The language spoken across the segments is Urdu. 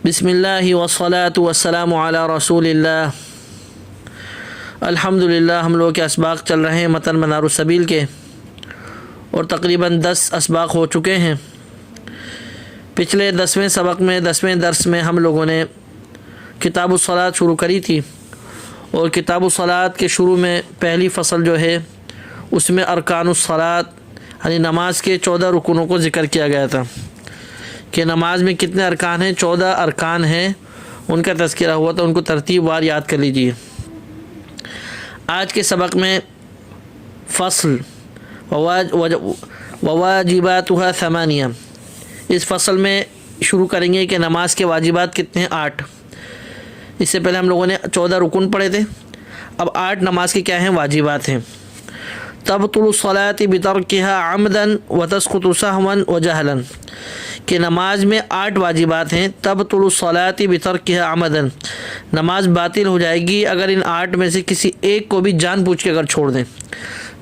بسم اللہ والصلاة والسلام علی رسول اللہ۔ الحمدللہ ہم لوگ کے اسباق چل رہے ہیں متن منار السبیل کے، اور تقریباً 10 اسباق ہو چکے ہیں۔ پچھلے 10ویں سبق میں 10ویں درس میں ہم لوگوں نے کتاب الصلاۃ شروع کری تھی، اور کتاب الصلاۃ کے شروع میں پہلی فصل جو ہے اس میں ارکان الصلاۃ یعنی نماز کے 14 رکنوں کو ذکر کیا گیا تھا کہ نماز میں کتنے ارکان ہیں۔ 14 ارکان ہیں، ان کا تذکرہ ہوا تھا، ان کو ترتیب وار یاد کر لیجئے۔ آج کے سبق میں فصل وواجباتها 8، اس فصل میں شروع کریں گے کہ نماز کے واجبات کتنے ہیں، 8۔ اس سے پہلے ہم لوگوں نے 14 رکن پڑھے تھے، اب 8 نماز کے کیا ہیں، واجبات ہیں۔ تبطل الصلاۃ بترکها عمدا وتسقط سهوا وجهلا، کہ نماز میں 8 واجبات ہیں۔ تبطل الصلاۃ بترکها عمدا، نماز باطل ہو جائے گی اگر ان 8 میں سے کسی ایک کو بھی جان بوجھ کے اگر چھوڑ دیں،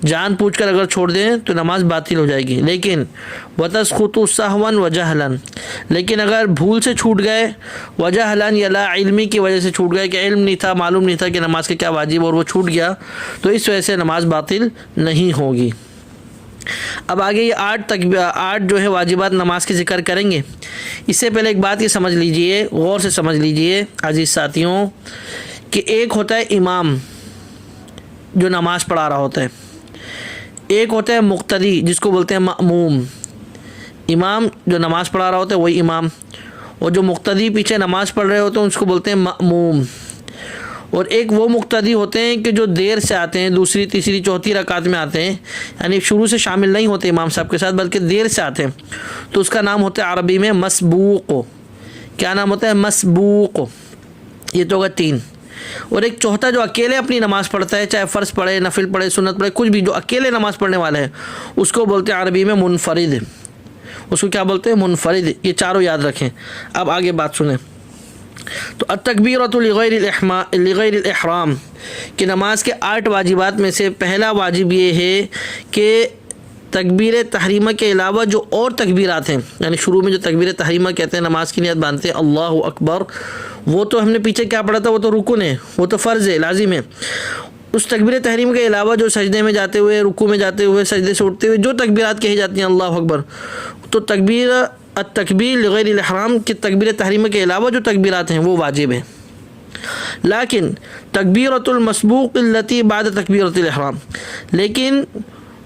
جان بوجھ کر اگر چھوڑ دیں تو نماز باطل ہو جائے گی۔ لیکن وتسقط سهوا وجهلا، لیکن اگر بھول سے چھوٹ گئے، وجهلا یا لا علمی کی وجہ سے چھوٹ گئے کہ علم نہیں تھا، معلوم نہیں تھا کہ نماز کے کیا واجب اور وہ چھوٹ گیا، تو اس وجہ سے نماز باطل نہیں ہوگی۔ اب آگے یہ 8 جو ہے واجبات نماز کے ذکر کریں گے۔ اس سے پہلے ایک بات یہ سمجھ لیجئے، غور سے سمجھ لیجئے عزیز ساتھیوں، کہ ایک ہوتا ہے امام جو نماز پڑھا رہا ہوتا ہے، ایک ہوتا ہے مقتدی جس کو بولتے ہیں مأموم۔ امام جو نماز پڑھا رہا ہوتا ہے وہی امام، اور جو مقتدی پیچھے نماز پڑھ رہے ہوتے ہیں اس کو بولتے ہیں مأموم۔ اور ایک وہ مقتدی ہوتے ہیں کہ جو دیر سے آتے ہیں، دوسری تیسری چوتھی رکعت میں آتے ہیں، یعنی شروع سے شامل نہیں ہوتے امام صاحب کے ساتھ بلکہ دیر سے آتے ہیں، تو اس کا نام ہوتا ہے عربی میں مسبوق۔ کیا نام ہوتا ہے، مسبوق۔ یہ تو ہوگا 3۔ اور ایک چوتھا جو اکیلے اپنی نماز پڑھتا ہے، چاہے فرض پڑھے، نفل پڑھے، سنت پڑھے، کچھ بھی، جو اکیلے نماز پڑھنے والا ہے اس کو بولتے ہیں عربی میں منفرد۔ اس کو کیا بولتے ہیں، منفرد۔ یہ چاروں یاد رکھیں۔ اب آگے بات سنیں تو التکبیرۃ لغیر الاحرام، کہ نماز کے 8 واجبات میں سے پہلا واجب یہ ہے کہ تکبیر تحریمہ کے علاوہ جو اور تکبیرات ہیں، یعنی شروع میں جو تکبیر تحریمہ کہتے ہیں، نماز کی نیت باندھتے ہیں اللہ اکبر، وہ تو ہم نے پیچھے کیا پڑھا تھا، وہ تو رکن ہے، وہ تو فرض ہے، لازم ہے۔ اس تکبیر تحریم کے علاوہ جو سجدے میں جاتے ہوئے، رکوع میں جاتے ہوئے، سجدے سے اٹھتے ہوئے جو تکبیرات کہی جاتی ہیں اللہ اکبر، تو التکبیر لغیر الاحرام کی تکبیر تحریمہ کے علاوہ جو تکبیرات ہیں وہ واجب ہیں۔ لیکن تکبیرۃ المسبوق التی بعد تکبیرۃ الاحرام، لیکن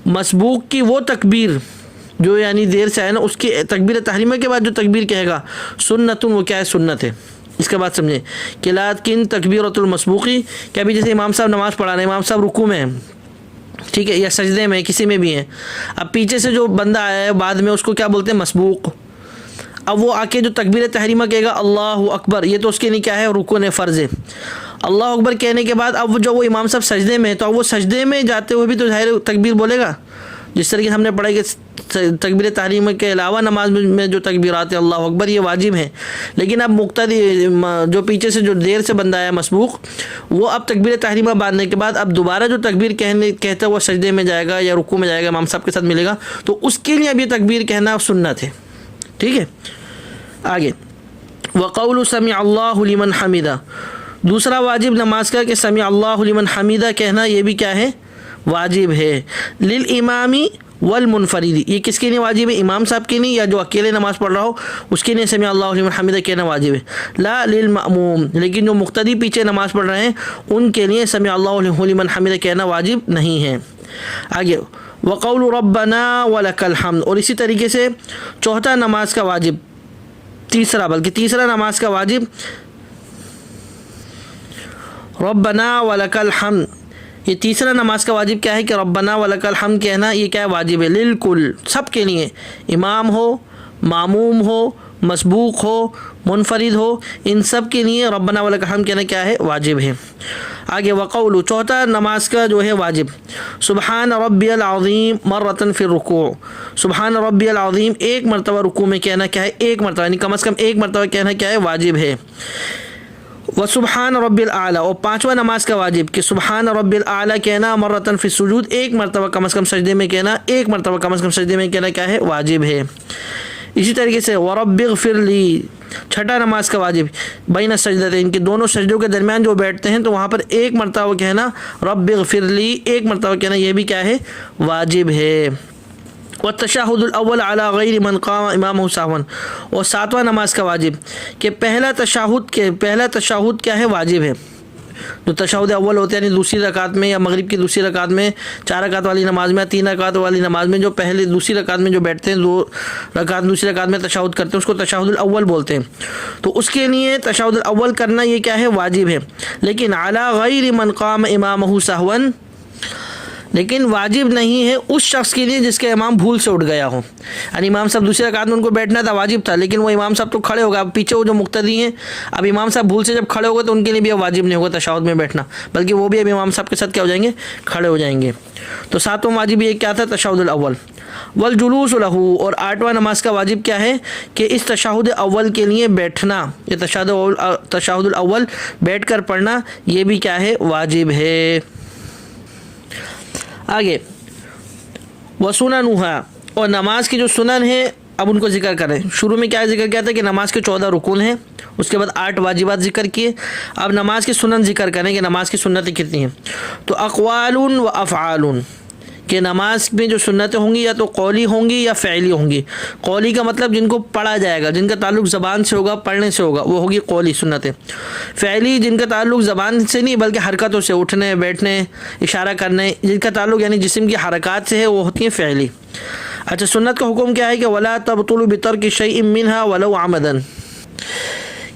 مسبوق کی وہ تکبیر جو یعنی دیر سے آئے نا، اس کی تکبیر تحریمہ کے بعد جو تکبیر کہے گا سنت، وہ کیا ہے، سنت ہے۔ اس کے بعد سمجھیں کہ لیکن تکبیرۃ المسبوقی، کہ ابھی جیسے امام صاحب نماز پڑھا رہے ہیں، امام صاحب رکوع میں ہیں، ٹھیک ہے، یا سجدے میں، کسی میں بھی ہیں، اب پیچھے سے جو بندہ آیا ہے بعد میں اس کو کیا بولتے ہیں، مسبوق۔ اب وہ آ کے جو تکبیر تحریمہ کہے گا اللہ اکبر، یہ تو اس کے لیے کیا ہے، رکن ہے، فرض ہے۔ اللہ اکبر کہنے کے بعد اب جو وہ امام صاحب سجدے میں ہے، تو اب وہ سجدے میں جاتے ہوئے بھی تو ظاہر تکبیر بولے گا، جس طریقے سے ہم نے پڑھا کہ تکبیر تحریمہ کے علاوہ نماز میں جو تکبیرات ہیں اللہ اکبر یہ واجب ہیں۔ لیکن اب مقتدی جو پیچھے سے جو دیر سے بندہ ہے مسبوق، وہ اب تکبیر تحریمہ باندھنے کے بعد اب دوبارہ جو تکبیر کہتا ہے وہ سجدے میں جائے گا یا رکوع میں جائے گا، امام صاحب کے ساتھ ملے گا، تو اس کے لیے اب یہ تکبیر کہنا سنت ہے، ٹھیک ہے۔ آگے وقول سمع اللہ لمن حمدہ، دوسرا واجب نماز کا کہ سمع اللہ لمن حمدہ کہنا، یہ بھی کیا ہے، واجب ہے۔ للامام والمنفرد، یہ کس کے لیے واجب ہے، امام صاحب کے لیے یا جو اکیلے نماز پڑھ رہا ہو اس کے لیے سمع اللہ لمن حمدہ کہنا واجب ہے۔ لا للمأموم، لیکن جو مقتدی پیچھے نماز پڑھ رہے ہیں ان کے لیے سمع اللہ لمن حمدہ کہنا واجب نہیں ہے۔ آگے وقول ربنا ولک الحمد، اور اسی طریقے سے چوتھا نماز کا واجب، تیسرا نماز کا واجب ربنا ولک الحمد، یہ تیسرا نماز کا واجب کیا ہے کہ ربنا ولک الحمد کہنا، یہ کیا ہے، واجب ہے، للکل، سب کے لیے، امام ہو، معموم ہو، مسبوق ہو، منفرد ہو، ان سب کے لیے ربنا ولک الحمد کہنا کیا ہے، واجب ہے۔ آگے وقول، چوتھا نماز کا جو ہے واجب سبحان ربی العظیم مرتن فی الرکوع، سبحان ربی العظیم ایک مرتبہ رکوع میں کہنا کیا ہے، ایک مرتبہ، یعنی کم از کم ایک مرتبہ کہنا کیا ہے، واجب ہے۔ وسبحان رب الاعلی، اور پانچواں نماز کا واجب کہ سبحان رب الاعلی کہنا مرتن فی السجود، ایک مرتبہ کم از کم سجدے میں کہنا، ایک مرتبہ کم از کم سجدے میں کہنا کیا ہے، واجب ہے۔ اسی طریقے سے ورب اغفر لی، چھٹا نماز کا واجب بین سجدتین، کہ دونوں سجدوں کے درمیان جو بیٹھتے ہیں تو وہاں پر ایک مرتبہ کہنا رب اغفر لی، ایک مرتبہ کہنا یہ بھی کیا ہے واجب ہے۔ والتشہد الاول علی غیر من قام امامہ سہوا، اور ساتواں نماز کا واجب کہ پہلا تشہد کیا ہے واجب ہے۔ جو تشہد اول ہوتے ہیں یعنی دوسری رکعت میں یا مغرب کی دوسری رکعت میں، 4 رکعت والی نماز میں، 3 رکعت والی نماز میں جو پہلے دوسری رکعت میں جو بیٹھتے ہیں، 2 رکعت دوسری رکعت میں تشہد کرتے ہیں، اس کو تشہد الاول بولتے ہیں۔ تو اس کے لیے تشہد الاول کرنا یہ کیا ہے واجب ہے، لیکن علی غیر من قام امامہ سہوا، لیکن واجب نہیں ہے اس شخص کے لیے جس کا امام بھول سے اٹھ گیا ہو۔ یعنی امام صاحب دوسری رکعت میں ان کو بیٹھنا تھا، واجب تھا، لیکن وہ امام صاحب تو کھڑے ہو گئے، اب پیچھے وہ جو مقتدی ہیں اب امام صاحب بھول سے جب کھڑے ہو گئے تو ان کے لیے بھی اب واجب نہیں ہوگا تشہد میں بیٹھنا، بلکہ وہ بھی اب امام صاحب کے ساتھ کیا ہو جائیں گے کھڑے ہو جائیں گے۔ تو ساتواں واجب یہ کیا تھا تشہد الاول۔ والجلوس لہ، اور 8واں نماز کا واجب کیا ہے کہ اس تشہد اول کے لیے بیٹھنا، یہ تشہد الاول بیٹھ کر پڑھنا یہ بھی کیا ہے واجب ہے۔ آگے وسننھا، اور نماز کی جو سنن ہیں اب ان کو ذکر کریں۔ شروع میں کیا ذکر کیا تھا کہ نماز کے 14 رکن ہیں، اس کے بعد 8 واجبات ذکر کیے، اب نماز کی سنن ذکر کریں کہ نماز کی سنتیں کتنی ہیں۔ تو اقوال و افعال، کہ نماز میں جو سنتیں ہوں گی یا تو قولی ہوں گی یا فعلی ہوں گی۔ قولی کا مطلب جن کو پڑھا جائے گا، جن کا تعلق زبان سے ہوگا، پڑھنے سے ہوگا، وہ ہوگی قولی سنتیں۔ فعلی جن کا تعلق زبان سے نہیں بلکہ حرکتوں سے، اٹھنے بیٹھنے اشارہ کرنے، جن کا تعلق یعنی جسم کی حرکات سے ہے، وہ ہوتی ہیں فعلی۔ اچھا سنت کا حکم کیا ہے کہ ولا تبطل بترک شیء منها ولو عمدا،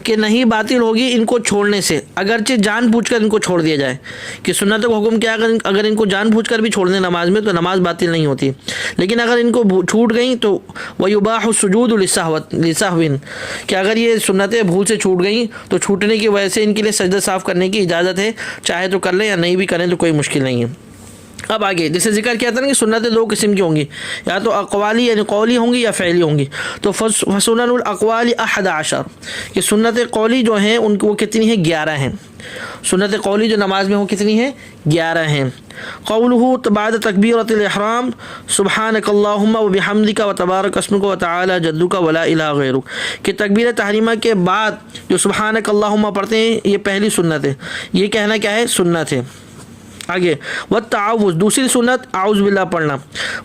کہ نہیں باطل ہوگی ان کو چھوڑنے سے اگرچہ جان بوجھ کر ان کو چھوڑ دیا جائے۔ کہ سنتوں کا حکم کیا ہے اگر ان کو جان بوجھ کر بھی چھوڑ دیں نماز میں تو نماز باطل نہیں ہوتی، لیکن اگر ان کو چھوٹ گئیں تو وَيُبَاحُ السُّجُودُ لِسَهْوٍ، کہ اگر یہ سنتیں بھول سے چھوٹ گئیں تو چھوٹنے کی وجہ سے ان کے لیے سجدہ صاف کرنے کی اجازت ہے، چاہے تو کر لیں یا نہیں بھی کریں تو کوئی مشکل نہیں ہے۔ اب آگے جیسے ذکر کیا تھا نا کہ سنتیں 2 قسم کی ہوں گی، یا تو اقوالی یعنی قولی ہوں گی یا فعلی ہوں گی۔ تو فسنن الاقوال 11، کہ سنت قولی جو ہیں ان کو وہ کتنی ہیں 11 ہیں۔ سنت قولی جو نماز میں ہو کتنی ہیں 11 ہیں۔ قولہ بعد تکبیرۃ الاحرام سبحانک اللہم وبحمدک وتبارک اسمک وتعالی جدک ولا الہ غیرک، کہ تکبیر تحریمہ کے بعد جو سبحانک اللہم پڑھتے ہیں یہ پہلی سنت ہے، یہ کہنا کیا ہے سنت ہے۔ آگے والتعوذ دوسری سنت اعوذ باللہ پڑھنا،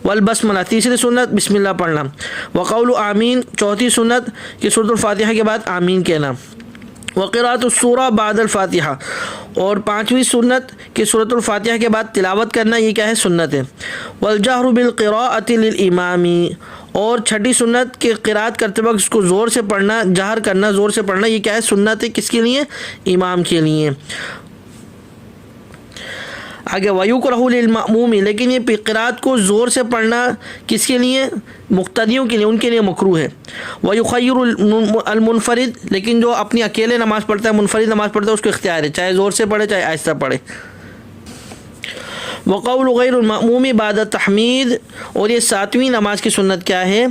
والبسملہ تیسری سنت بسم اللہ پڑھنا، وقول آمین چوتھی سنت کہ سورۃ الفاتحہ کے بعد آمین کہنا، وقراءۃ السورہ بعد الفاتحہ، اور 5ویں سنت کہ سورۃ الفاتحہ کے بعد تلاوت کرنا یہ کیا ہے سنت ہے، والجہر بالقراءۃ للامام، اور 6ٹھی سنت کہ قرات کرتے وقت اس کو زور سے پڑھنا، جہر کرنا زور سے پڑھنا یہ کیا ہے سنت ہے، کس کے لیے امام کے لیے۔ آگے وَيُكْرَهُ لِلْمَأْمُومِ، لیکن یہ قرات کو زور سے پڑھنا کس کے لیے مقتدیوں کے لیے، ان کے لیے مکروہ ہے۔ وَيُخَيِّرُ الْمُنْفَرِد، لیکن جو اپنی اکیلے نماز پڑھتا ہے منفرد نماز پڑھتا ہے اس کو اختیار ہے، چاہے زور سے پڑھے چاہے آہستہ پڑھے۔ وقول غیر المأموم بعد التحمید، اور یہ 7ویں نماز کی سنت کیا ہے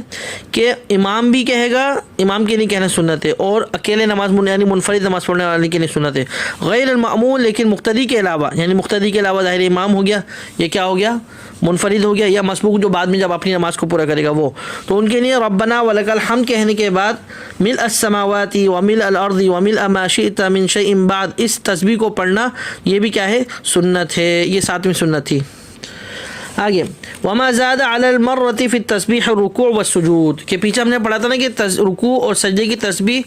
کہ امام بھی کہے گا، امام کے لیے کہنا سنت ہے، اور اکیلے نماز یعنی منفرد نماز پڑھنے والے کے لیے سنت ہے۔ غیر المأموم لیکن مقتدی کے علاوہ، یعنی مقتدی کے علاوہ ظاہر امام ہو گیا، یہ کیا ہو گیا منفرد ہو گیا، یا مسبوق جو بعد میں جب اپنی نماز کو پورا کرے گا وہ، تو ان کے لیے ربنا ولک الحمد کہنے کے بعد ملء السماوات وملء الارض وملء ما شئت من شیء بعد اس تسبیح کو پڑھنا یہ بھی کیا ہے سنت ہے، یہ 7ویں سنت تھی۔ آگے وما زاد علی المرۃ فی التسبیح الرکوع والسجود، کہ پیچھے ہم نے پڑھا تھا نا کہ رکوع اور سجدے کی تسبیح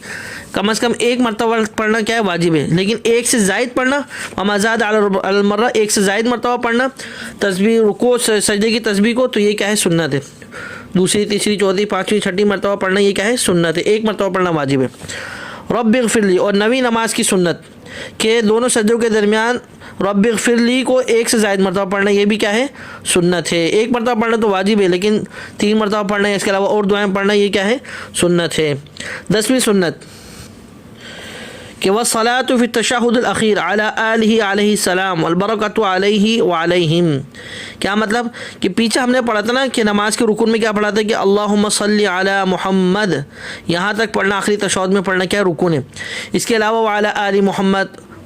کم از کم ایک مرتبہ پڑھنا کیا ہے واجب ہے، لیکن ایک سے زائد پڑھنا، وما زاد علی المرۃ ایک سے زائد مرتبہ پڑھنا تسبیح رکوع سجدے کی تسبیح کو، تو یہ کیا ہے سنت ہے۔ دوسری تیسری چوتھی پانچویں چھٹی مرتبہ پڑھنا یہ کیا ہے سنت ہے، ایک مرتبہ پڑھنا واجب ہے۔ رب اغفر لی، اور 9ویں نماز کی سنت کہ دونوں سجدوں کے درمیان رب اغفر لی کو ایک سے زائد مرتبہ پڑھنا یہ بھی کیا ہے سنت ہے۔ ایک مرتبہ پڑھنا تو واجب ہے، لیکن 3 مرتبہ پڑھنا ہے، اس کے علاوہ اور دعائیں پڑھنا یہ کیا ہے سنت ہے۔ 10ویں سنت کہ والصلاة فی التشہد الاخیر علی آلہ علیہ السلام والبرکۃ علیہ وعلیہم، کیا مطلب کہ پیچھے ہم نے پڑھا تھا نا کہ نماز کے رکن میں کیا پڑھا تھا کہ اللہم صلی علی محمد، یہاں تک پڑھنا آخری تشہد میں پڑھنا کیا رکن ہے، اس کے علاوہ وعلی آل محمد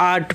8।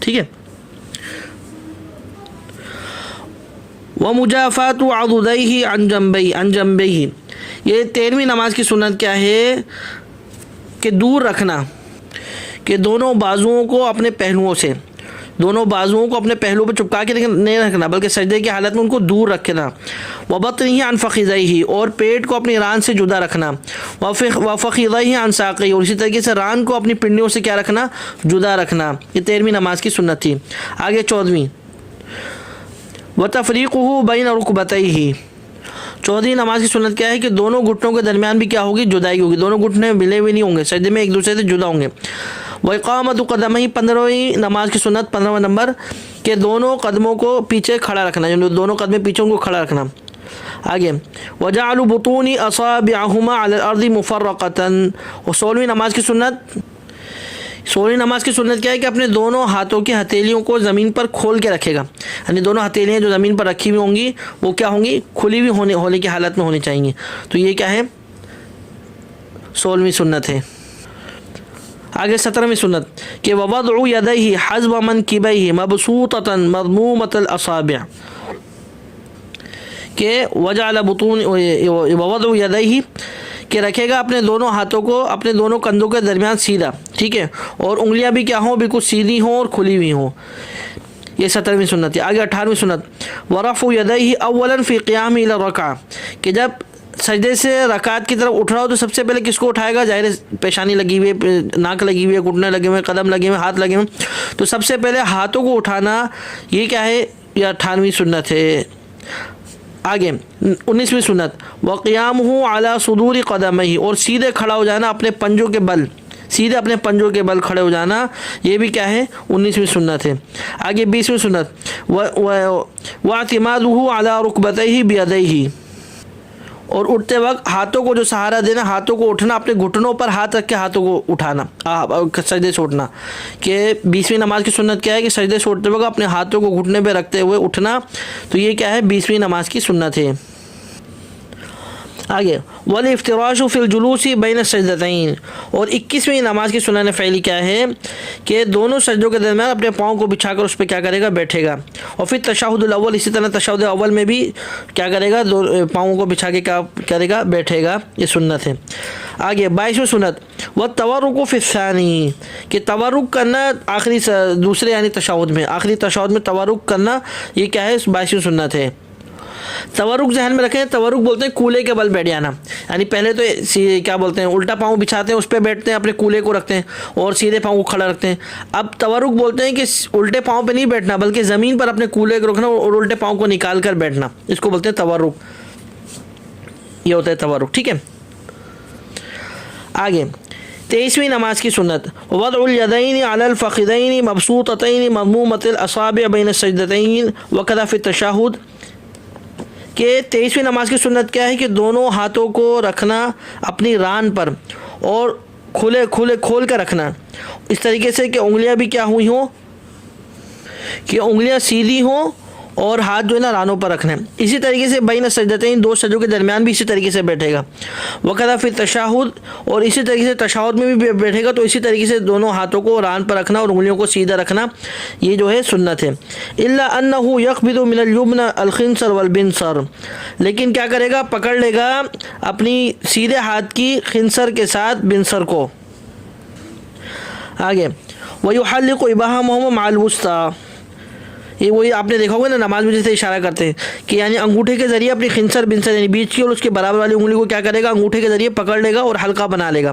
ٹھیک ہے. ومجافات عضدیہ عن جنبیہ، یہ 13ویں نماز کی سنت کیا ہے کہ دور رکھنا، کہ دونوں بازوؤں کو اپنے پہلوؤں سے، دونوں بازوؤں کو اپنے پہلو پہ چپکا کے نہیں رکھنا بلکہ سجدے کی حالت میں ان کو دور رکھنا. وبطنہ عن فخذیہ، اور پیٹ کو اپنی ران سے جدا رکھنا. وفخذیہ عن ساقیہ، اور اسی طریقے سے ران کو اپنی پنڈلیوں سے کیا رکھنا، جدا رکھنا. یہ 13ویں نماز کی سنت تھی. آگے 14ویں، وتفریقہ بین رکبتیہ، 14ویں نماز کی سنت کیا ہے کہ دونوں گھٹنوں کے درمیان بھی کیا ہوگی، جدائی ہوگی، دونوں گھٹنے ملے ہوئے نہیں ہوں گے، سجدے میں ایک دوسرے سے جدا ہوں گے. وإقامۃ قدمہ، 15ویں نماز کی سنت، 15واں نمبر، کہ دونوں قدموں کو پیچھے کھڑا رکھنا، یعنی دونوں قدمیں پیچھے ان کو کھڑا رکھنا. آگے وجعل بطون اصابعہما علی الارض مفرقۃ، اور 16ویں نماز کی سنت، 16ویں نماز کی سنت کیا ہے کہ اپنے دونوں ہاتھوں کی ہتھیلیوں کو زمین پر کھول کے رکھے گا، یعنی دونوں ہتھیلیاں جو زمین پر رکھی ہوئی ہوں گی وہ کیا ہوں گی، کھلی ہوئی ہونے کی حالت میں ہونی چاہیے. تو یہ کیا ہے، 16ویں سنت ہے. آگے 17ویں سنت کہ ووضع یدیہ حذو منکبیہ مبسوطۃ مضمومۃ الاصابع، کہ وجعل بطون ووضع یدیہ، کہ رکھے گا اپنے دونوں ہاتھوں کو اپنے دونوں کندھوں کے درمیان سیدھا، ٹھیک ہے، اور انگلیاں بھی کیا ہوں، بالکل سیدھی ہوں اور کھلی ہوئی ہوں. یہ 17ویں سنت ہے. آگے 18ویں سنت، ورفع یدیہ اولا فی قیامہ الی الرکعہ، کہ جب سجدے سے رکعت کی طرف اٹھ رہا ہو تو سب سے پہلے کس کو اٹھائے گا، ظاہر پیشانی لگی ہوئی ہے، ناک لگی ہوئی ہے، گھٹنے لگے ہوئے، قدم لگے ہوئے، ہاتھ لگے ہوئے، تو سب سے پہلے ہاتھوں کو اٹھانا، یہ کیا ہے، یہ 18ویں سنت ہے. آگے 19ویں سنت، وقیامہ علی صدور قدمیہ، اور سیدھے کھڑا ہو جانا اپنے پنجوں کے بل، سیدھے اپنے پنجوں کے بل کھڑے ہو جانا، یہ بھی کیا ہے، 19ویں سنت ہے. آگے 20ویں سنت، واعتمادہ علی رکبتیہ بیدیہ، اور اٹھتے وقت ہاتھوں کو جو سہارا دینا، ہاتھوں کو اٹھنا، اپنے گھٹنوں پر ہاتھ رکھ کے ہاتھوں کو اٹھانا، سجدے سے اٹھنا. کہ 20ویں نماز کی سنت کیا ہے کہ سجدے سے اٹھتے وقت اپنے ہاتھوں کو گھٹنے پہ رکھتے ہوئے اٹھنا، تو یہ کیا ہے، 20ویں نماز کی سنت ہے. آگے والافتراش فی الجلوس بین السجدتین، اور 21ویں نماز کی سنن فعلی کیا ہے کہ دونوں سجدوں کے درمیان اپنے پاؤں کو بچھا کر اس پہ کیا کرے گا، بیٹھے گا. اور پھر تشہد الاول، اسی طرح تشہد اول میں بھی کیا کرے گا، پاؤں کو بچھا کے کیا کرے گا، بیٹھے گا. یہ سنت ہے. آگے 22ویں سنت، والتورک فی الثانی، کہ تورک کرنا آخری دوسرے یعنی تشہد میں، آخری تشہد میں تورک کرنا، یہ کیا ہے، 22ویں سنت ہے. تورک ذہن میں رکھیں، تورک بولتے ہیں کولے کے بل بیٹھ جانا، یعنی پہلے تو کیا بولتے ہیں، الٹا پاؤں بچھاتے ہیں، اس پہ بیٹھتے ہیں، اپنے کولے کو رکھتے ہیں اور سیدھے پاؤں کو کھڑا رکھتے ہیں. اب تورک بولتے ہیں کہ الٹے پاؤں پہ نہیں بیٹھنا بلکہ زمین پر اپنے کولے کو رکھنا اور الٹے پاؤں کو نکال کر بیٹھنا، اس کو بولتے ہیں تورک. یہ ہوتا ہے تورک. ٹھیک ہے. آگے 23ویں نماز کی سنت، وضع الیدین علی الفخذین مبسوطتین مضمومۃ الاصابع بین السجدتین وکذا فی التشہد، کہ 23ویں نماز کی سنت کیا ہے کہ دونوں ہاتھوں کو رکھنا اپنی ران پر اور کھول کر رکھنا، اس طریقے سے کہ انگلیاں بھی کیا ہوئی ہوں، کہ انگلیاں سیدھی ہوں اور ہاتھ جو ہے نا رانوں پر رکھنا ہے. اسی طریقے سے بین السجدتین، دو سجدوں کے درمیان بھی اسی طریقے سے بیٹھے گا. وقذا فی التشہد، اور اسی طریقے سے تشہد میں بھی بیٹھے گا، تو اسی طریقے سے دونوں ہاتھوں کو ران پر رکھنا اور انگلیوں کو سیدھا رکھنا، یہ جو ہے سنت ہے. الا انہ یقبض من الیمن الخنصر والبنصر، لیکن کیا کرے گا، پکڑ لے گا اپنی سیدھے ہاتھ کی خنصر کے ساتھ بنصر کو. آگے ویحلق ابہامہما مع الوسطی، یہ وہی آپ نے دیکھا ہوگا نا نماز میں جیسے اشارہ کرتے ہیں کہ یعنی انگوٹھے کے ذریعے اپنی خنصر بنصر یعنی بیچ کی اور اس کے برابر والی انگلی کو کیا کرے گا، انگوٹھے کے ذریعے پکڑ لے گا اور حلقہ بنا لے گا.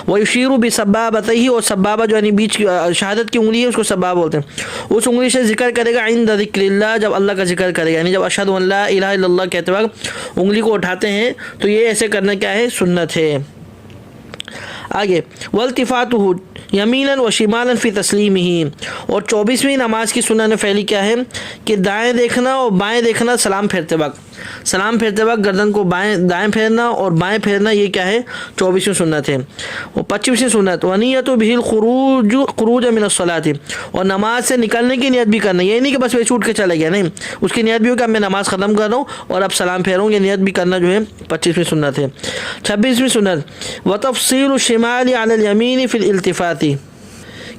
ویشیر بسبابتیہ، اور سبابہ جو یعنی بیچ کی شہادت کی انگلی ہے اس کو سبابہ بولتے ہیں، اس انگلی سے ذکر کرے گا عند ذکر اللہ، جب اللہ کا ذکر کرے گا، یعنی جب اشہد ان لا الہ الا اللہ کہتے وقت انگلی کو اٹھاتے ہیں تو یہ ایسے کرنا کیا ہے، سنت ہے. آگے والتفاتہ یمینا و شمالا فی تسلیمہ، اور 24ویں نماز کی سنن فعلی کیا ہے کہ دائیں دیکھنا اور بائیں دیکھنا سلام پھیرتے وقت گردن کو دائیں پھیرنا اور بائیں پھیرنا، یہ کیا ہے، 24ویں سنت ہے. اور 25ویں سنت، ونیت بہ الخروج من الصلاۃ، اور نماز سے نکلنے کی نیت بھی کرنا، یہ نہیں کہ بس ویسے اٹھ کے چلا گیا، نہیں، اس کی نیت بھی ہو کہ اب میں نماز ختم کر رہا ہوں اور اب سلام پھیروں، یہ نیت بھی کرنا جو ہے 25ویں سنت ہے. 26ویں سنت، وتفصیل الشمال علی الیمین فی الالتفات،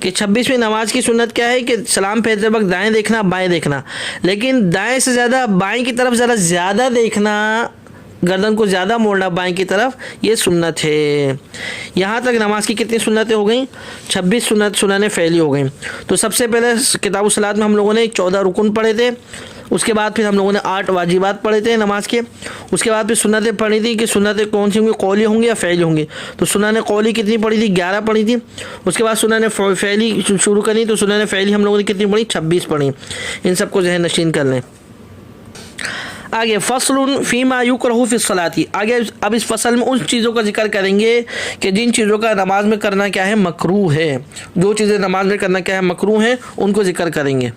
کہ 26ویں نماز کی سنت کیا ہے کہ سلام پھیرتے وقت دائیں دیکھنا بائیں دیکھنا، لیکن دائیں سے زیادہ بائیں کی طرف ذرا زیادہ دیکھنا، گردن کو زیادہ موڑنا بائیں کی طرف، یہ سنت ہے۔ یہاں تک نماز کی کتنی سنتیں ہو گئیں؟ 26 سنن فعلی ہو گئیں۔ تو سب سے پہلے کتاب الصلاۃ میں ہم لوگوں نے 14 رکن پڑھے تھے، اس کے بعد پھر ہم لوگوں نے 8 واجبات پڑھے تھے نماز کے، اس کے بعد پھر سنتیں پڑھی تھی کہ سنتیں کون سی ہوں گی، قولی ہوں گی یا فعلی ہوں گی۔ تو سنن قولی کتنی پڑھی تھی؟ 11 پڑھی تھی۔ اس کے بعد سنن فعلی شروع کریں تو سنن فعلی ہم لوگوں نے کتنی پڑھی؟ 26 پڑھی۔ ان سب کو ذہن نشین کر لیں۔ آگے فصل فیما یکرہ فی الصلاۃ، آگے اب اس فصل میں ان چیزوں کا ذکر کریں گے کہ جن چیزوں کا نماز میں کرنا کیا ہے؟ مکروہ ہے۔ جو چیزیں نماز میں کرنا کیا ہے؟ مکروہ ہیں، ان کو ذکر کریں گے۔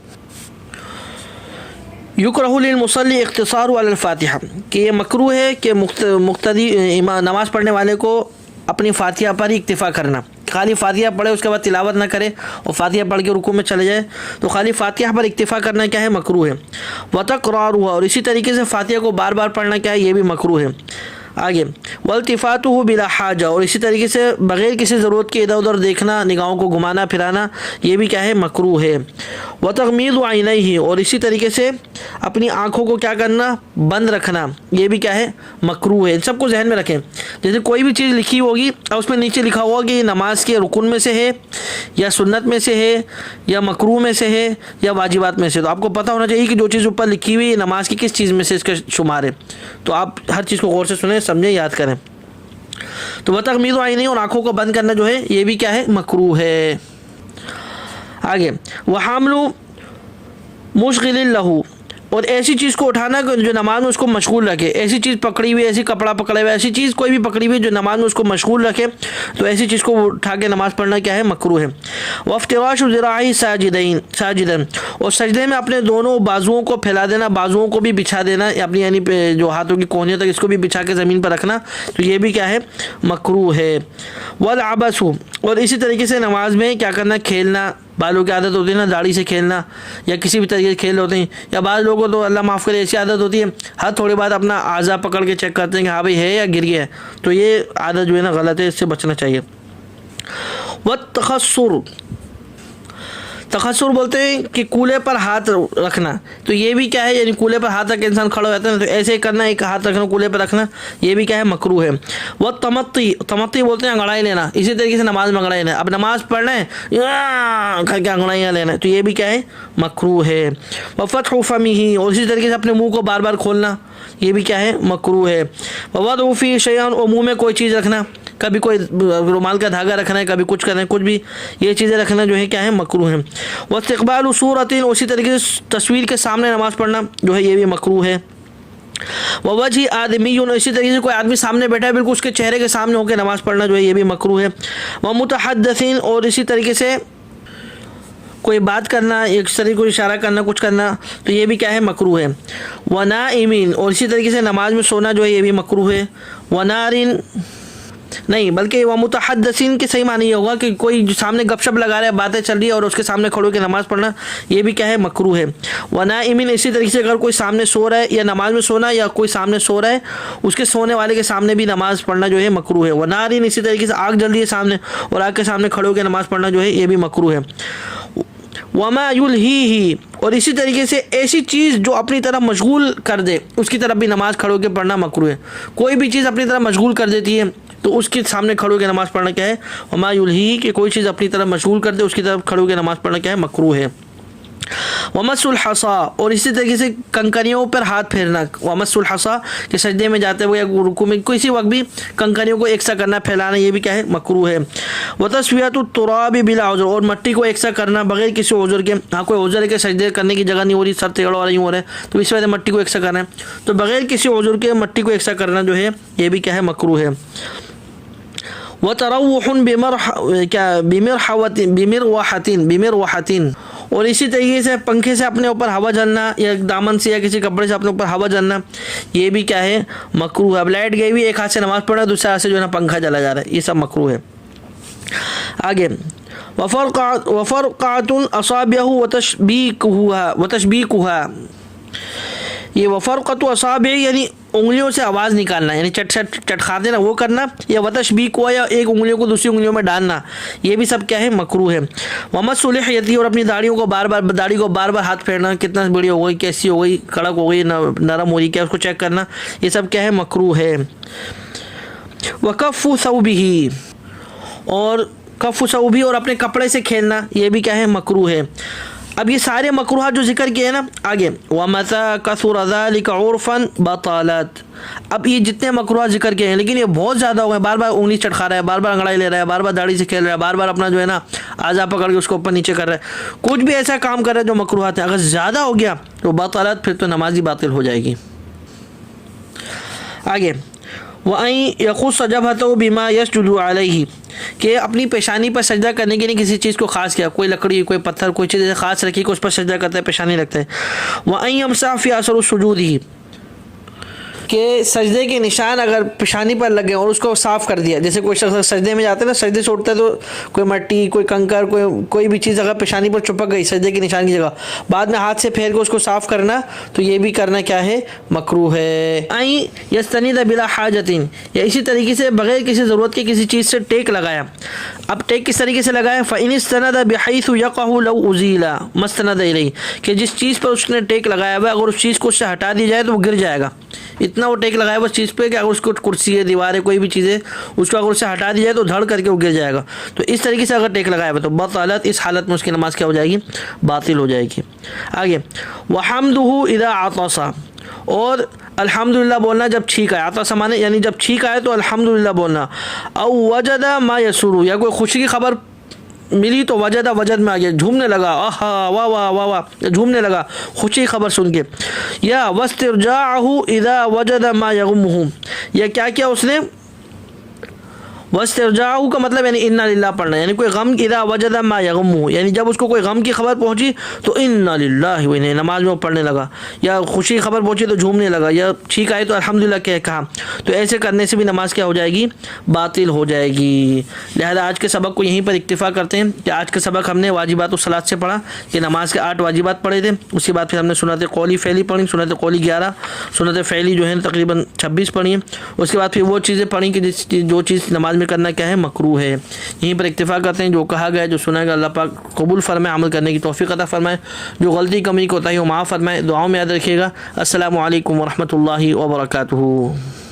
یکرہ للمصلی اختصار علی الفاتحہ، کہ یہ مکروہ ہے کہ مقتدی نماز پڑھنے والے کو اپنی فاتحہ پر ہی اکتفا کرنا، خالی فاتحہ پڑھے اس کے بعد تلاوت نہ کرے اور فاتحہ پڑھ کے رکوع میں چلے جائے، تو خالی فاتحہ پر اکتفا کرنا کیا ہے؟ مکروہ ہے۔ وتکرارها، اور اسی طریقے سے فاتحہ کو بار بار پڑھنا کیا ہے؟ یہ بھی مکروہ ہے۔ آگے والتفاتہ بلا حاجہ، اور اسی طریقے سے بغیر کسی ضرورت کے ادھر ادھر دیکھنا، نگاہوں کو گھمانا پھرانا، یہ بھی کیا ہے؟ مکروہ ہے۔ وتغمیض عینیہ، اور اسی طریقے سے اپنی آنکھوں کو کیا کرنا؟ بند رکھنا، یہ بھی کیا ہے؟ مکروہ ہے۔ ان سب کو ذہن میں رکھیں۔ جیسے کوئی بھی چیز لکھی ہوگی اور اس میں نیچے لکھا ہوگا کہ یہ نماز کے رکن میں سے ہے یا سنت میں سے ہے یا مکروہ میں سے ہے یا واجبات میں سے، تو آپ کو پتہ ہونا چاہیے کہ جو چیز اوپر لکھی ہوئی ہے نماز کی کس چیز میں سے اس کا شمار ہے۔ تو آپ ہر چیز کو غور سے سنیں، سمجھیں، یاد کریں۔ تو وتغمیض عینیہ، اور آنکھوں کو بند کرنا جو ہے یہ بھی کیا ہے؟ مکروہ ہے۔ آگے وحامل مشغل لہ، اور ایسی چیز کو اٹھانا جو نماز میں اس کو مشغول رکھے، ایسی چیز پکڑی ہوئی، ایسی کپڑا پکڑے ہوئے، ایسی چیز کوئی بھی پکڑی ہوئی جو نماز میں اس کو مشغول رکھے، تو ایسی چیز کو اٹھا کے نماز پڑھنا کیا ہے؟ مکروہ ہے۔ وافتراش ذراعی ساجدا، اور سجدے میں اپنے دونوں بازوؤں کو پھیلا دینا، بازوؤں کو بھی بچھا دینا، اپنی یعنی جو ہاتھوں کی کونیوں تک اس کو بھی بچھا کے زمین پر رکھنا، تو یہ بھی کیا ہے؟ مکروہ ہے۔ والعبث، اور اسی طریقے سے نماز میں کیا کرنا؟ کھیلنا، بالوں کی عادت ہوتی ہے نا، داڑھی سے کھیلنا یا کسی بھی طریقے سے کھیل ہوتے ہیں، یا بعض لوگوں کو تو اللہ معاف کرے ایسی عادت ہوتی ہے ہر تھوڑی بعد اپنا اعضا پکڑ کے چیک کرتے ہیں کہ ہاں بھائی ہے یا گر گیا ہے، تو یہ عادت جو ہے نا غلط ہے، اس سے بچنا چاہیے۔ والتخصر، تخصر بولتے ہیں کہ کولے پر ہاتھ رکھنا، تو یہ بھی کیا ہے؟ یعنی کولے پر ہاتھ رکھ کے انسان کھڑا ہو جاتا ہے نا، تو ایسے ہی کرنا، ایک ہاتھ رکھنا کولے پر رکھنا، یہ بھی کیا ہے؟ مکروہ ہے۔ والتمطی، تمطی بولتے ہیں انگڑائی لینا، اسی طریقے سے نماز میں انگڑائی لینا، اب نماز پڑھنا ہے کر کے انگڑائیاں لینا ہے، تو یہ بھی کیا ہے؟ مکروہ ہے۔ وفتح فمہ، اور اسی طریقے سے اپنے منہ کو بار بار کھولنا، یہ بھی کیا ہے؟ مکروہ ہے۔ ووضع فی شیئا، اور منہ میں کوئی چیز رکھنا، کبھی کوئی رومال کا دھاگا رکھنا ہے، کبھی کچھ کرنا ہے، کچھ بھی یہ چیزیں رکھنا جو ہے کیا ہے؟ مکروہ ہے۔ واستقبال صورۃ، اسی طریقے سے تصویر کے سامنے نماز پڑھنا جو ہے یہ بھی مکروہ ہے۔ ووجہ آدمی، اسی طریقے سے کوئی آدمی سامنے بیٹھا ہے بالکل اس کے چہرے کے سامنے ہو کے نماز پڑھنا جو ہے یہ بھی مکروہ ہے۔ ومتحدثین، اور اسی طریقے سے کوئی بات کرنا، ایک طریقے کو اشارہ کرنا، کچھ کرنا، تو یہ بھی کیا ہے؟ مکروہ ہے۔ ونائمین، اور اسی طریقے سے نماز میں سونا جو ہے یہ بھی مکروہ ہے۔ ونارن نہیں بلکہ وہ متحدثین کے صحیح معنی یہ ہوگا کہ کوئی جو سامنے گپ شپ لگا رہا ہے، باتیں چل رہی ہے اور اس کے سامنے کھڑے ہو کے نماز پڑھنا، یہ بھی کیا ہے؟ مکروہ ہے۔ ونائمین، اسی طریقے سے اگر کوئی سامنے سو رہا ہے یا نماز میں سونا، یا کوئی سامنے سو رہا ہے اس کے سونے والے کے سامنے بھی نماز پڑھنا جو ہے مکروہ ہے۔ ونارن، اسی طریقے سے آگ جل رہی ہے سامنے اور آگ کے سامنے کھڑے ہو کے نماز پڑھنا جو ہے یہ بھی مکروہ ہے۔ وما یلہیہ، اور اسی طریقے سے ایسی چیز جو اپنی طرف مشغول کر دے اس کی طرف بھی نماز کھڑے ہو کے پڑھنا مکروہ ہے۔ کوئی بھی چیز اپنی طرف مشغول کر دیتی ہے تو اس کے سامنے کھڑے ہو کے نماز پڑھنا کیا ہے؟ وما یلہیہ، کہ کوئی چیز اپنی طرف مشغول کر دے اس کی طرف کھڑے ہو کے نماز پڑھنا کیا ہے؟ مکروہ ہے۔ ومس الحصا، اور اسی طریقے سے کنکریوں پر ہاتھ پھیرنا، ومس الحصا، کہ سجدے میں جاتے ہوئے یا رکوع میں کسی وقت بھی کنکریوں کو ایک سا کرنا، پھیلانا، یہ بھی کیا ہے؟ مکروہ ہے۔ وتسویۃ التراب بلا عذر، اور مٹی کو ایک سا کرنا بغیر کسی عذر کے، ہاں کوئی عذر ہے کہ سجدے کرنے کی جگہ نہیں ہو رہی، سر ٹیڑھا ہو رہا یوں ہو رہا ہے، تو اس وجہ سے مٹی کو ایک سا کرنا ہے، تو بغیر کسی عذر کے مٹی کو ایک سا کرنا جو ہے یہ بھی کیا ہے؟ مکروہ ہے۔ وتروح بمروحۃ، اور اسی طریقے سے پنکھے سے اپنے اوپر ہوا جلنا، یا دامن سے یا کسی کپڑے سے اپنے اوپر ہوا جلنا، یہ بھی کیا ہے؟ مکروہ ہے۔ اب لائٹ گئی ہوئی، ایک ہاتھ سے نماز پڑھ رہا ہے، دوسرے ہاتھ سے جو ہے نا پنکھا جلا جا رہا ہے، یہ سب مکروہ ہے۔ آگے وفرقعۃ اصابعہ وتشبیکھا، یہ وفرقۃ اصابع یعنی انگلیوں سے آواز نکالنا یعنی چٹکھاتے نا وہ کرنا، یا وتشبیک ہوا یا ایک انگلیوں کو دوسری انگلیوں میں ڈالنا، یہ بھی سب کیا ہے مکروہ ہے۔ ومس لحیتہ اور اپنی داڑھی کو بار بار ہاتھ پھیرنا، کتنا بڑی ہو گئی، کیسی ہو گئی، کڑک ہو گئی، نرم ہو گئی کیا، اس کو چیک کرنا، یہ سب کیا ہے مکروہ ہے۔ وکف ثوبہ اور کف ثوبہ اور اپنے کپڑے سے کھیلنا، یہ بھی کیا ہے مکروہ ہے۔ اب یہ سارے مکروہات جو ذکر کیے ہیں نا آگے، وَمَتَا كَثُرَ ذَلِكَ عُرْفًا بَطَلَتْ، اب یہ جتنے مکروہات ذکر کیے ہیں لیکن یہ بہت زیادہ ہو گئے، بار بار انگلی چٹکھا رہا ہے، بار بار انگڑائی لے رہا ہے، بار بار داڑھی سے کھیل رہا ہے، بار بار اپنا جو ہے نا اعضا پکڑ کے اس کو اوپر نیچے کر رہا ہے، کچھ بھی ایسا کام کر رہا ہے جو مکروہات ہیں، اگر زیادہ ہو گیا تو بطلت، پھر تو نماز ہی باطل ہو جائے گی۔ آگے وَأَن يَخُصَّ جَبْهَتَهُ بِمَا يَسْجُدُ عَلَيْهِ، کہ اپنی پیشانی پر سجدہ کرنے کے لیے کسی چیز کو خاص کیا، کوئی لکڑی، کوئی پتھر، کوئی چیز خاص رکھی کہ اس پر سجدہ کرتا ہے، پیشانی رکھتا ہے۔ وَأَن يَمْسَحَ فِي أَثَرِ سُجُودِهِ، کہ سجدے کے نشان اگر پیشانی پر لگے اور اس کو صاف کر دیا، جیسے کوئی شخص سجدے میں جاتا ہے نا، سجدے سے اٹھتا ہے تو کوئی مٹی، کوئی کنکر، کوئی بھی چیز اگر پیشانی پر چپک گئی سجدے کے نشان کی جگہ، بعد میں ہاتھ سے پھیر کے اس کو صاف کرنا، تو یہ بھی کرنا کیا ہے مکروہ ہے۔ این یستند بلا حاجت، یا اسی طریقے سے بغیر کسی ضرورت کے کسی چیز سے ٹیک لگایا۔ اب ٹیک کس طریقے سے لگایا، فإن استند بحيث يقع لو ازيل ما استند الیہ، کہ جس چیز پر اس نے ٹیک لگایا ہوا اگر اس چیز کو اس سے ہٹا دی جائے تو وہ گر جائے گا، اتنا وہ ٹیک لگایا ہوا اس چیز پہ کہ اگر اس کو کرسی ہے، دیوار ہے، کوئی بھی چیز ہے، اس کو اگر اس سے ہٹا دی جائے تو دھڑ کر کے وہ گر جائے گا، تو اس طریقے سے اگر ٹیک لگایا ہوا تو بطلت، اس حالت میں اس کی نماز کیا ہو جائے گی باطل ہو جائے گی۔ آگے وحمدہ اذا عطس، اور الحمدللہ بولنا جب چھینک آئے، عطس مانے یعنی جب چھینک آئے تو الحمدللہ بولنا۔ او وجد ما یسر، یا کوئی خوشی کی خبر ملی تو وجد میں آ گیا، جھومنے لگا، آہا واہ واہ واہ واہ، جھومنے لگا خوشی خبر سن کے۔ یا واسترجاعہ اذا وجد ما یغمہ، یا کیا کیا اس نے، واسترجاعہ کا مطلب یعنی انا للہ پڑھنا، یعنی کوئی غم، اذا وجد ما یغمہ یعنی جب اس کو کوئی غم کی خبر پہنچی تو انا للہ و انا، نماز میں وہ پڑھنے لگا، یا خوشی خبر پہنچی تو جھومنے لگا، یا چھینک آئی تو الحمدللہ کہا، تو ایسے کرنے سے بھی نماز کیا ہو جائے گی باطل ہو جائے گی۔ لہذا آج کے سبق کو یہیں پر اکتفا کرتے ہیں کہ آج کا سبق ہم نے واجبات الصلاۃ سے پڑھا کہ نماز کے 8 واجبات پڑھے تھے، اس کے بعد پھر ہم نے سنت قولی فعلی پڑھی، سنت قولی 11، سنت فعلی جو ہے تقریباً 26 پڑھی ہیں، اس کے بعد پھر وہ چیزیں پڑھیں کہ جو چیز نماز میں کرنا کیا ہے مکروہ ہے۔ یہیں پر اکتفا کرتے ہیں، جو کہا گیا جو سنا گیا اللہ پاک قبول فرمائے، عمل کرنے کی توفیق عطا فرمائے، جو غلطی کمی کوتاہی وہ معاف فرمائے، دعاؤں میں یاد رکھیے گا۔ السلام علیکم ورحمۃ اللہ وبرکاتہ۔